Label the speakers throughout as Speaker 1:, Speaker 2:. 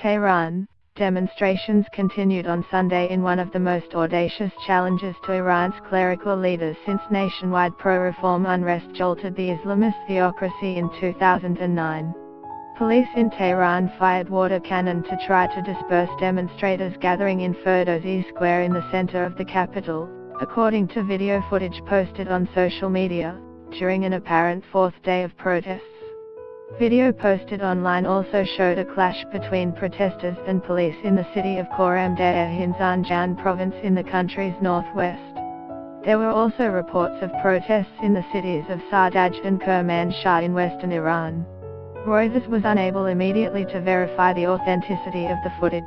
Speaker 1: Tehran, demonstrations continued on Sunday in one of the most audacious challenges to Iran's clerical leaders since nationwide pro-reform unrest jolted the Islamist theocracy in 2009. Police in Tehran fired water cannon to try to disperse demonstrators gathering in Ferdowsi Square in the center of the capital, according to video footage posted on social media, during an apparent fourth day of protests. Video posted online also showed a clash between protesters and police in the city of Khorramshahr in Zanjan province in the country's northwest. There were also reports of protests in the cities of Sardaj and Kermanshah in western Iran. Reuters was unable immediately to verify the authenticity of the footage.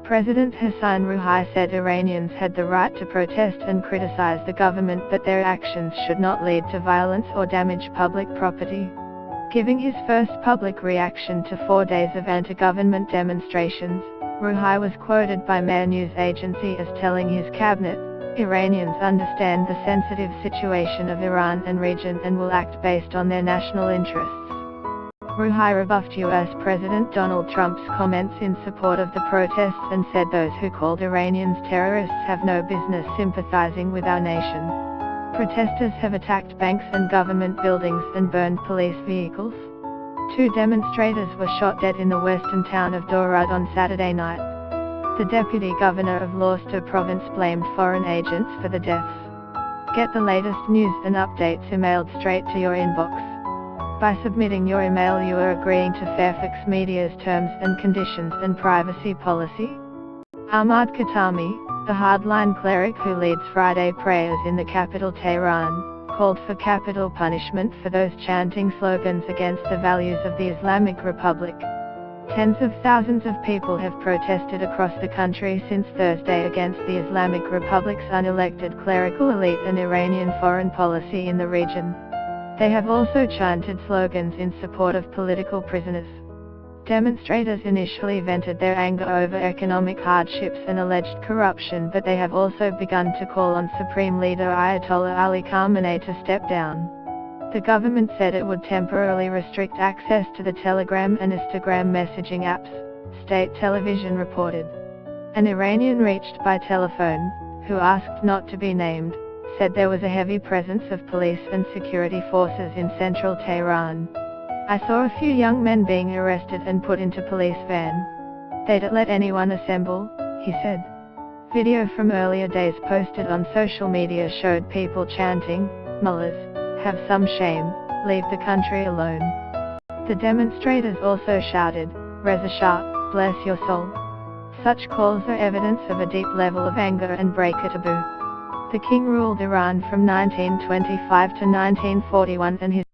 Speaker 1: President Hassan Rouhani said Iranians had the right to protest and criticize the government, but their actions should not lead to violence or damage public property. Giving his first public reaction to 4 days of anti-government demonstrations, Rouhani was quoted by Mehr news agency as telling his cabinet, "Iranians understand the sensitive situation of Iran and region and will act based on their national interests." Rouhani rebuffed US President Donald Trump's comments in support of the protests and said those who called Iranians terrorists have no business sympathizing with our nation. Protesters have attacked banks and government buildings and burned police vehicles. 2 demonstrators were shot dead in the western town of Dorad on Saturday night. The deputy governor of Lorsta province blamed foreign agents for the deaths. Get the latest news and updates emailed straight to your inbox. By submitting your email, you are agreeing to Fairfax Media's terms and conditions and privacy policy. Ahmad Khatami, the hardline cleric who leads Friday prayers in the capital Tehran, called for capital punishment for those chanting slogans against the values of the Islamic Republic. Tens of thousands of people have protested across the country since Thursday against the Islamic Republic's unelected clerical elite and Iranian foreign policy in the region. They have also chanted slogans in support of political prisoners. Demonstrators initially vented their anger over economic hardships and alleged corruption, but they have also begun to call on Supreme Leader Ayatollah Ali Khamenei to step down. The government said it would temporarily restrict access to the Telegram and Instagram messaging apps, state television reported. An Iranian reached by telephone, who asked not to be named, said there was a heavy presence of police and security forces in central Tehran. "I saw a few young men being arrested and put into police van. They'd let anyone assemble," he said. Video from earlier days posted on social media showed people chanting, "Mullahs, have some shame, leave the country alone." The demonstrators also shouted, "Reza Shah, bless your soul." Such calls are evidence of a deep level of anger and break a taboo. The king ruled Iran from 1925 to 1941 and his